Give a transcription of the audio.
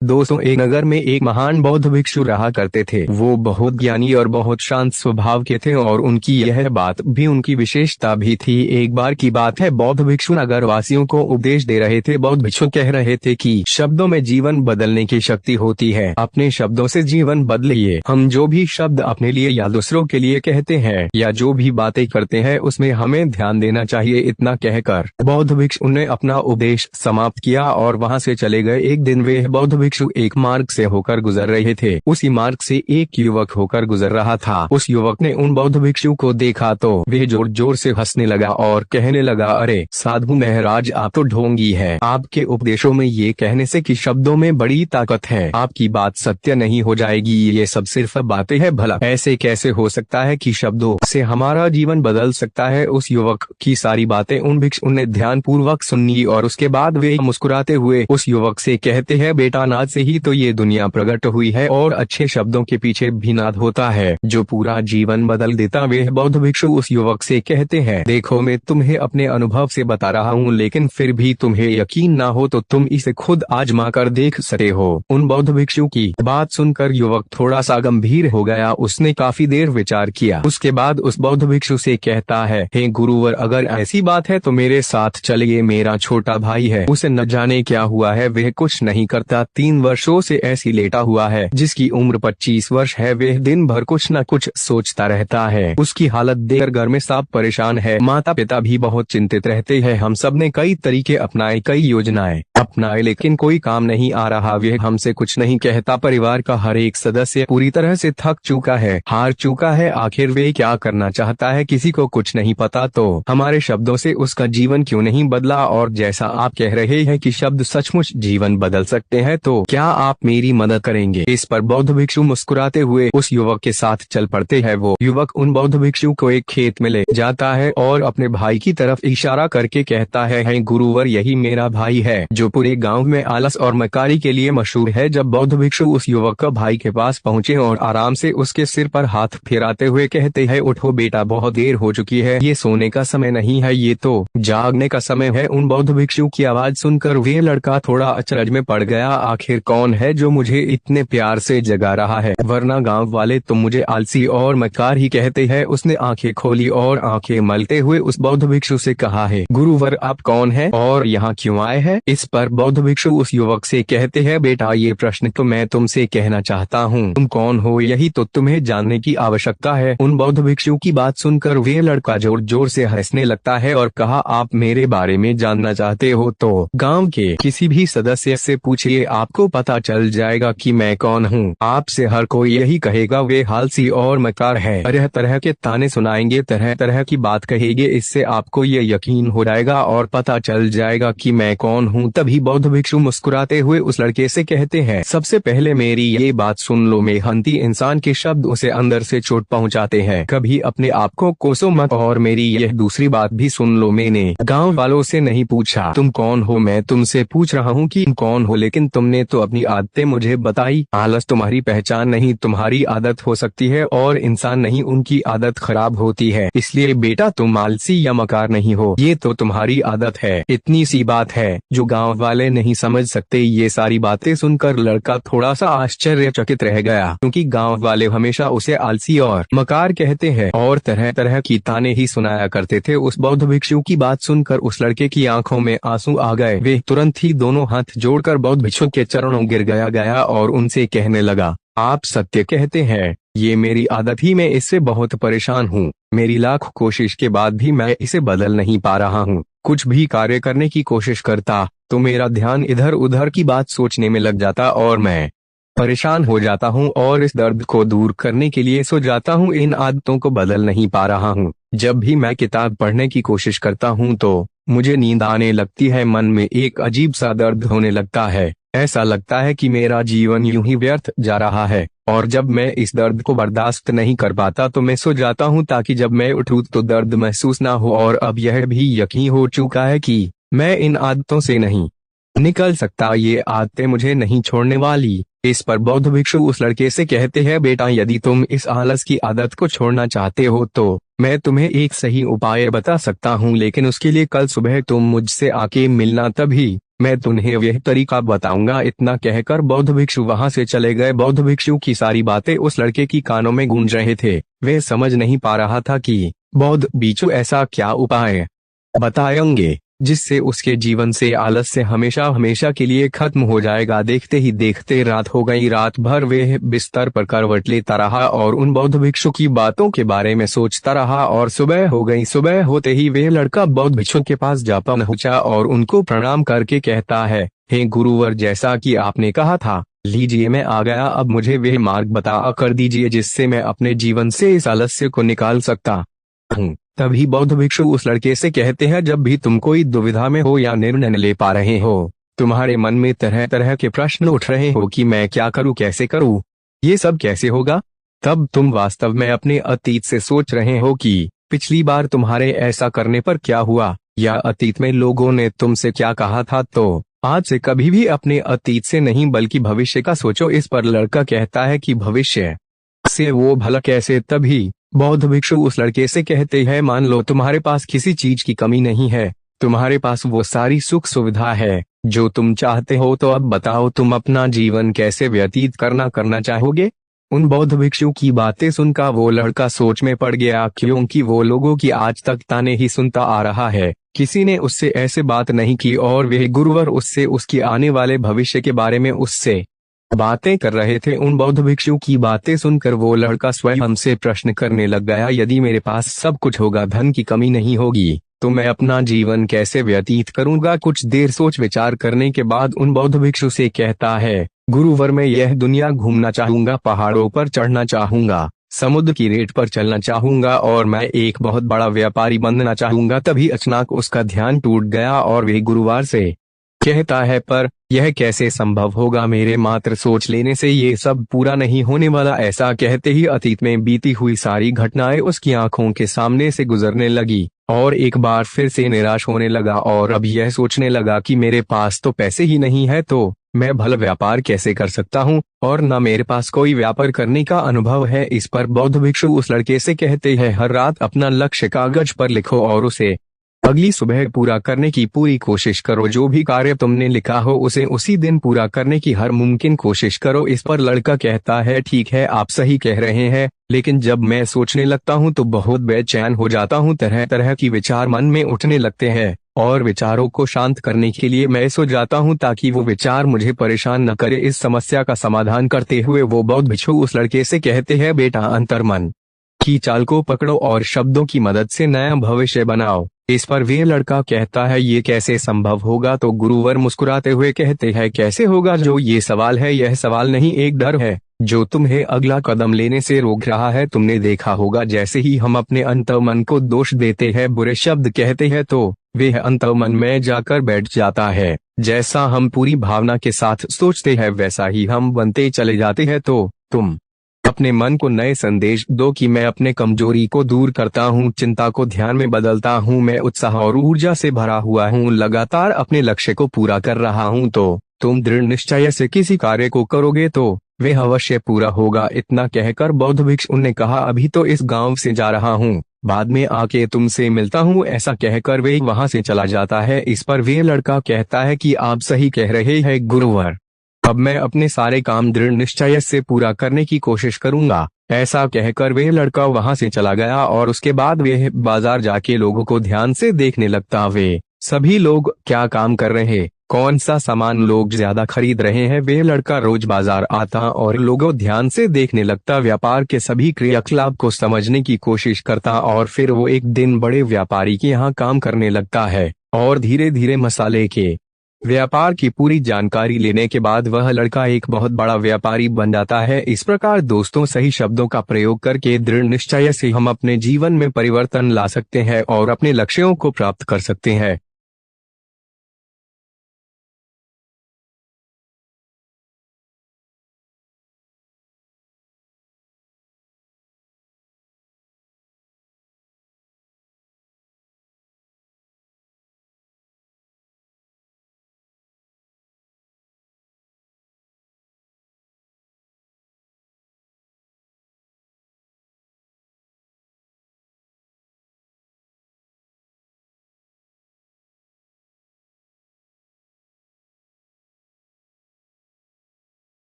दोस्तों, एक नगर में एक महान बौद्ध भिक्षु रहा करते थे। वो बहुत ज्ञानी और बहुत शांत स्वभाव के थे और उनकी यह बात भी उनकी विशेषता भी थी। एक बार की बात है, बौद्ध भिक्षु नगर वासियों को उपदेश दे रहे थे। बौद्ध भिक्षु कह रहे थे कि शब्दों में जीवन बदलने की शक्ति होती है। अपने शब्दों से जीवन बदलिए। हम जो भी शब्द अपने लिए या दूसरों के लिए कहते हैं या जो भी बातें करते हैं उसमें हमें ध्यान देना चाहिए। इतना कहकर बौद्ध भिक्षु ने अपना उपदेश समाप्त किया और वहाँ से चले गए। एक दिन वे बौद्ध भिक्षु एक मार्ग से होकर गुजर रहे थे। उसी मार्ग से एक युवक होकर गुजर रहा था। उस युवक ने उन बौद्ध भिक्षु को देखा तो वे जोर जोर से हंसने लगा और कहने लगा, अरे साधु महाराज, आप तो ढोंगी है। आपके उपदेशों में ये कहने से कि शब्दों में बड़ी ताकत है, आपकी बात सत्य नहीं हो जाएगी। ये सब सिर्फ बातें हैं। भला ऐसे कैसे हो सकता है कि शब्दों से हमारा जीवन बदल सकता है? उस युवक की सारी बातें उन भिक्षु ने ध्यान पूर्वक सुनी और उसके बाद वे मुस्कुराते हुए उस युवक से कहते हैं, बेटा, नाद से ही तो ये दुनिया प्रकट हुई है और अच्छे शब्दों के पीछे भी नाद होता है जो पूरा जीवन बदल देता। वे बौद्ध भिक्षु उस युवक से कहते हैं, देखो, मैं तुम्हें अपने अनुभव से बता रहा हूँ, लेकिन फिर भी तुम्हें यकीन ना हो तो तुम इसे खुद आजमा कर देख सकते हो। उन बौद्ध भिक्षु की बात सुनकर युवक थोड़ा सा गंभीर हो गया। उसने काफी देर विचार किया। उसके बाद उस बौद्ध भिक्षु से कहता है, हे गुरुवर, अगर ऐसी बात है तो मेरे साथ चलिए। मेरा छोटा भाई है, उसे न जाने क्या हुआ है, वह कुछ नहीं करता। 3 वर्षों से ऐसी लेटा हुआ है। जिसकी उम्र 25 वर्ष है, वह दिन भर कुछ न कुछ सोचता रहता है। उसकी हालत देखकर घर में सब परेशान है। माता पिता भी बहुत चिंतित रहते हैं। हम सब ने कई तरीके अपनाए, कई योजनाएं अपनाए, लेकिन कोई काम नहीं आ रहा। वह हमसे कुछ नहीं कहता। परिवार का हर एक सदस्य पूरी तरह से थक चुका है, हार चुका है। आखिर वे क्या करना चाहता है, किसी को कुछ नहीं पता। तो हमारे शब्दों से उसका जीवन क्यों नहीं बदला? और जैसा आप कह रहे हैं कि शब्द सचमुच जीवन बदल सकते हैं, तो क्या आप मेरी मदद करेंगे? इस पर बौद्ध भिक्षु मुस्कुराते हुए उस युवक के साथ चल पड़ते हैं। वो युवक उन बौद्ध भिक्षु को एक खेत में ले जाता है और अपने भाई की तरफ इशारा करके कहता है, हे गुरुवर, यही मेरा भाई है जो पूरे गांव में आलस और मकारी के लिए मशहूर है। जब बौद्ध भिक्षु उस युवक का भाई के पास पहुँचे और आराम से उसके सिर पर हाथ फेराते हुए कहते हैं, उठो बेटा, बहुत देर हो चुकी है। ये सोने का समय नहीं है, ये तो जागने का समय है। उन बौद्ध भिक्षु की आवाज सुनकर वे लड़का थोड़ा अचरज में पड़ गया। आखिर कौन है जो मुझे इतने प्यार से जगा रहा है? वरना गांव वाले तो मुझे आलसी और मक्कार ही कहते हैं। उसने आंखें खोली और आंखें मलते हुए उस बौद्ध भिक्षु से कहा है, गुरुवर, आप कौन है और यहाँ क्यों आए हैं? इस पर बौद्ध भिक्षु उस युवक से कहते हैं, बेटा, ये प्रश्न तो मैं तुमसे कहना चाहता हूँ। तुम कौन हो, यही तो तुम्हें जानने की आवश्यकता है। उन बौद्ध भिक्षु की बात सुनकर वे लड़का जोर जोर से हंसने लगता है और कहा, आप मेरे बारे में जानना चाहते हो तो गांव के किसी भी सदस्य से पूछिए, आपको पता चल जाएगा कि मैं कौन हूँ। आपसे हर कोई यही कहेगा, वे आलसी और मक्कार है। तरह तरह के ताने सुनाएंगे, तरह तरह की बात कहेंगे। इससे आपको ये यकीन हो जाएगा और पता चल जाएगा कि मैं कौन हूँ। तभी बौद्ध भिक्षु मुस्कुराते हुए उस लड़के से कहते हैं, सबसे पहले मेरी ये बात सुन लो। मेहनती इंसान के शब्द उसे अंदर से चोट पहुँचाते हैं। कभी अपने आप को कोसो मत। और मेरी यह दूसरी बात भी सुन लो। मैंने गाँव वालों से नहीं पूछा तुम कौन हो, मैं तुमसे पूछ रहा हूँ कि तुम कौन हो। लेकिन तुमने तो अपनी आदतें मुझे बताई। आलस तुम्हारी पहचान नहीं, तुम्हारी आदत हो सकती है, और इंसान नहीं, उनकी आदत खराब होती है। इसलिए बेटा, तुम आलसी या मकार नहीं हो, ये तो तुम्हारी आदत है। इतनी सी बात है जो गांव वाले नहीं समझ सकते। ये सारी बातें सुनकर लड़का थोड़ा सा आश्चर्यचकित रह गया, क्योंकि गांव वाले हमेशा उसे आलसी और मकार कहते हैं और तरह तरह की ताने ही सुनाया करते थे। उस बौद्ध भिक्षु की बात सुनकर उस लड़के की आंखों में आंसू आ गए। वे तुरंत ही दोनों हाथ जोड़कर बौद्ध भिक्षु के चरणों गिर गया और उनसे कहने लगा, आप सत्य कहते हैं, ये मेरी आदत ही, मैं इससे बहुत परेशान हूँ। मेरी लाख कोशिश के बाद भी मैं इसे बदल नहीं पा रहा हूँ। कुछ भी कार्य करने की कोशिश करता तो मेरा ध्यान इधर उधर की बात सोचने में लग जाता और मैं परेशान हो जाता हूँ और इस दर्द को दूर करने के लिए सो जाता हूँ। इन आदतों को बदल नहीं पा रहा हूँ। जब भी मैं किताब पढ़ने की कोशिश करता हूँ तो मुझे नींद आने लगती है। मन में एक अजीब सा दर्द होने लगता है। ऐसा लगता है कि मेरा जीवन यूं ही व्यर्थ जा रहा है। और जब मैं इस दर्द को बर्दाश्त नहीं कर पाता तो मैं सो जाता हूँ, ताकि जब मैं उठूं तो दर्द महसूस ना हो। और अब यह भी यकीन हो चुका है कि मैं इन आदतों से नहीं निकल सकता। ये आदतें मुझे नहीं छोड़ने वाली। इस पर बौद्ध भिक्षु उस लड़के से कहते हैं, बेटा, यदि तुम इस आलस की आदत को छोड़ना चाहते हो तो मैं तुम्हें एक सही उपाय बता सकता हूँ, लेकिन उसके लिए कल सुबह तुम मुझसे आके मिलना, तभी मैं तुम्हें यह तरीका बताऊंगा। इतना कहकर बौद्ध भिक्षु वहां से चले गए। बौद्ध भिक्षु की सारी बातें उस लड़के की कानों में गूंज रहे थे। वे समझ नहीं पा रहा था कि बौद्ध भिक्षु ऐसा क्या उपाय बताएंगे जिससे उसके जीवन से आलस्य हमेशा हमेशा के लिए खत्म हो जाएगा। देखते ही देखते रात हो गई। रात भर वे बिस्तर पर करवट लेता रहा और उन बौद्ध भिक्षु की बातों के बारे में सोचता रहा और सुबह हो गई। सुबह होते ही वे लड़का बौद्ध भिक्षु के पास जा पहुंचा और उनको प्रणाम करके कहता है, हे गुरुवर, जैसा कि आपने कहा था, लीजिए मैं आ गया। अब मुझे वे मार्ग बता कर दीजिए जिससे मैं अपने जीवन से इस आलस्य को निकाल सकता हूँ। तभी बौद्ध भिक्षु उस लड़के से कहते हैं, जब भी तुम कोई दुविधा में हो या निर्णय न ले पा रहे हो, तुम्हारे मन में तरह तरह के प्रश्न उठ रहे हो कि मैं क्या करूं, कैसे करूं, ये सब कैसे होगा, तब तुम वास्तव में अपने अतीत से सोच रहे हो कि पिछली बार तुम्हारे ऐसा करने पर क्या हुआ या अतीत में लोगों ने तुमसे क्या कहा था। तो आज से कभी भी अपने अतीत से नहीं बल्कि भविष्य का सोचो। इस पर लड़का कहता है कि भविष्य से वो भला कैसे। तभी बौद्ध भिक्षु उस लड़के से कहते हैं, मान लो तुम्हारे पास किसी चीज की कमी नहीं है, तुम्हारे पास वो सारी सुख सुविधा है जो तुम चाहते हो, तो अब बताओ तुम अपना जीवन कैसे व्यतीत करना चाहोगे। उन बौद्ध भिक्षु की बातें सुनकर वो लड़का सोच में पड़ गया, क्योंकि वो लोगों की आज तक ताने ही सुनता आ रहा है। किसी ने उससे ऐसे बात नहीं की और वे गुरुवर उससे उसकी आने वाले भविष्य के बारे में उससे बातें कर रहे थे। उन बौद्ध भिक्षु की बातें सुनकर वो लड़का स्वयं से प्रश्न करने लग गया, यदि मेरे पास सब कुछ होगा, धन की कमी नहीं होगी, तो मैं अपना जीवन कैसे व्यतीत करूंगा। कुछ देर सोच विचार करने के बाद उन बौद्ध भिक्षु से कहता है, गुरुवर, मैं यह दुनिया घूमना चाहूंगा, पहाड़ों पर चढ़ना चाहूंगा, समुद्र की रेत पर चलना चाहूंगा और मैं एक बहुत बड़ा व्यापारी बनना चाहूंगा। तभी अचानक उसका ध्यान टूट गया और वे गुरुवार से कहता है, पर यह कैसे संभव होगा, मेरे मात्र सोच लेने से ये सब पूरा नहीं होने वाला। ऐसा कहते ही अतीत में बीती हुई सारी घटनाएं उसकी आंखों के सामने से गुजरने लगी और एक बार फिर से निराश होने लगा और अब यह सोचने लगा कि मेरे पास तो पैसे ही नहीं है, तो मैं भला व्यापार कैसे कर सकता हूँ, और न मेरे पास कोई व्यापार करने का अनुभव है। इस पर बौद्ध भिक्षु उस लड़के से कहते हैं, हर रात अपना लक्ष्य कागज पर लिखो और उसे अगली सुबह पूरा करने की पूरी कोशिश करो। जो भी कार्य तुमने लिखा हो उसे उसी दिन पूरा करने की हर मुमकिन कोशिश करो। इस पर लड़का कहता है, ठीक है, आप सही कह रहे हैं, लेकिन जब मैं सोचने लगता हूँ तो बहुत बेचैन हो जाता हूँ। तरह तरह की विचार मन में उठने लगते हैं और विचारों को शांत करने के लिए मैं सो जाता हूँ ताकि वो विचार मुझे परेशान न करे। इस समस्या का समाधान करते हुए वो बौद्ध भिक्षु उस लड़के से कहते हैं, बेटा, अंतर्मन की चाल को पकड़ो और शब्दों की मदद से नया भविष्य बनाओ। इस पर वे लड़का कहता है, ये कैसे संभव होगा। तो गुरुवर मुस्कुराते हुए कहते हैं, कैसे होगा, जो ये सवाल है यह सवाल नहीं, एक डर है जो तुम्हें अगला कदम लेने से रोक रहा है। तुमने देखा होगा, जैसे ही हम अपने अंतर्मन को दोष देते हैं, बुरे शब्द कहते हैं, तो वह अंतर्मन में जाकर बैठ जाता है। जैसा हम पूरी भावना के साथ सोचते हैं वैसा ही हम बनते चले जाते हैं। तो तुम अपने मन को नए संदेश दो कि मैं अपने कमजोरी को दूर करता हूँ, चिंता को ध्यान में बदलता हूँ, मैं उत्साह और ऊर्जा से भरा हुआ हूँ, लगातार अपने लक्ष्य को पूरा कर रहा हूँ। तो तुम दृढ़ निश्चय से किसी कार्य को करोगे तो वह अवश्य पूरा होगा। इतना कहकर बौद्ध भिक्षु ने कहा, अभी तो इस गांव से जा रहा हूँ, बाद में आके तुमसे मिलता हूँ। ऐसा कहकर वे वहां से चला जाता है। इस पर वे लड़का कहता है कि आप सही कह रहे हैं गुरुवर, अब मैं अपने सारे काम दृढ़ निश्चय से पूरा करने की कोशिश करूंगा। ऐसा कहकर वे लड़का वहां से चला गया और उसके बाद वे बाजार जाके लोगों को ध्यान से देखने लगता। वे सभी लोग क्या काम कर रहे हैं, कौन सा सामान लोग ज्यादा खरीद रहे हैं। वे लड़का रोज बाजार आता और लोगों ध्यान से देखने लगता, व्यापार के सभी क्रियाकलाप को समझने की कोशिश करता और फिर वो एक दिन बड़े व्यापारी के यहाँ काम करने लगता है और धीरे धीरे मसाले के व्यापार की पूरी जानकारी लेने के बाद वह लड़का एक बहुत बड़ा व्यापारी बन जाता है। इस प्रकार दोस्तों, सही शब्दों का प्रयोग करके दृढ़ निश्चय से हम अपने जीवन में परिवर्तन ला सकते हैं और अपने लक्ष्यों को प्राप्त कर सकते हैं।